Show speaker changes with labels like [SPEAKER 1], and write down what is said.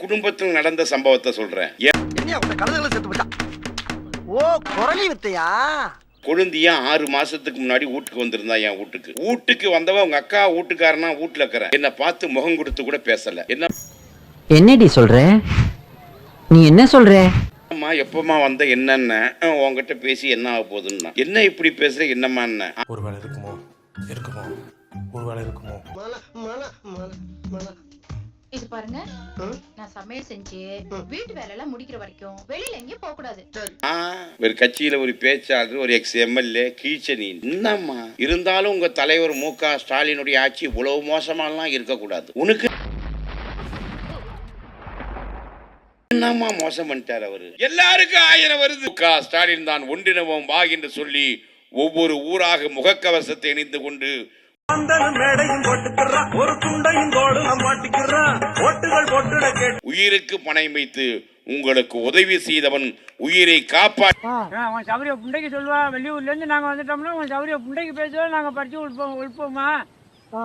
[SPEAKER 1] குடும்பத்தில் நடந்த சம்பவத்தை சொல்றேன். கொழுந்தியா 6 மாசத்துக்கு முன்னாடி வீட்டுக்கு வந்திருந்தா என் வீட்டுக்கு வந்தவன் உங்க அக்கா வீட்டுக்காரனா வீட்டுல இருக்கிறேன். என்ன பார்த்து முகம் கொடுத்து கூட பேசல.
[SPEAKER 2] என்னடி சொல்ற? நீ என்ன சொல்ற?
[SPEAKER 1] அம்மா எப்பமா வந்த என்னன்னு உங்ககிட்ட பேசி என்ன ஆக போகுதுன்னா, என்ன இப்படி பேசுற என்னம்மா? என்ன
[SPEAKER 3] ஒருவேளை இருக்குமோ ஒருவேளை இருக்குமோ.
[SPEAKER 4] இது பாருங்க, நான் சமையல் செஞ்சு வீட்டு வேலை எல்லாம் முடிக்கிற வரைக்கும் வெளியில எங்கேயும் போக கூடாது.
[SPEAKER 1] ஒரு கட்சியில ஒரு பேச்சாளர், ஒரு எக்ஸ் எம்எல்ஏ கீழ்ச்சனி என்னம்மா இருந்தாலும் உங்க தலைவர் மு.க. ஸ்டாலினுடைய ஆட்சி இவ்வளவு மோசமாலாம் இருக்கக்கூடாது. உனக்கு என்னம்மா மோசம் பண்ணிட்டார் அவரு? எல்லாருக்கும் 1000 வருது. மு.க. ஸ்டாலின் தான் ஒன்றிணைவோம் வா என்று சொல்லி ஒவ்வொரு ஊராக முகக்கவசத்தை இணைந்து கொண்டு உயிருக்கு பணம் வைத்து உங்களுக்கு உதவி செய்தவன் உயிரை காப்பாற்ற
[SPEAKER 5] சௌரிய புண்டைக்கு சொல்லுவா, வெளியூர்ல இருந்து நாங்க வந்துட்டோம்னா உன் சௌரிய புண்டைக்கு பேசுவோம், நாங்க படிச்சு உழுப்போமா.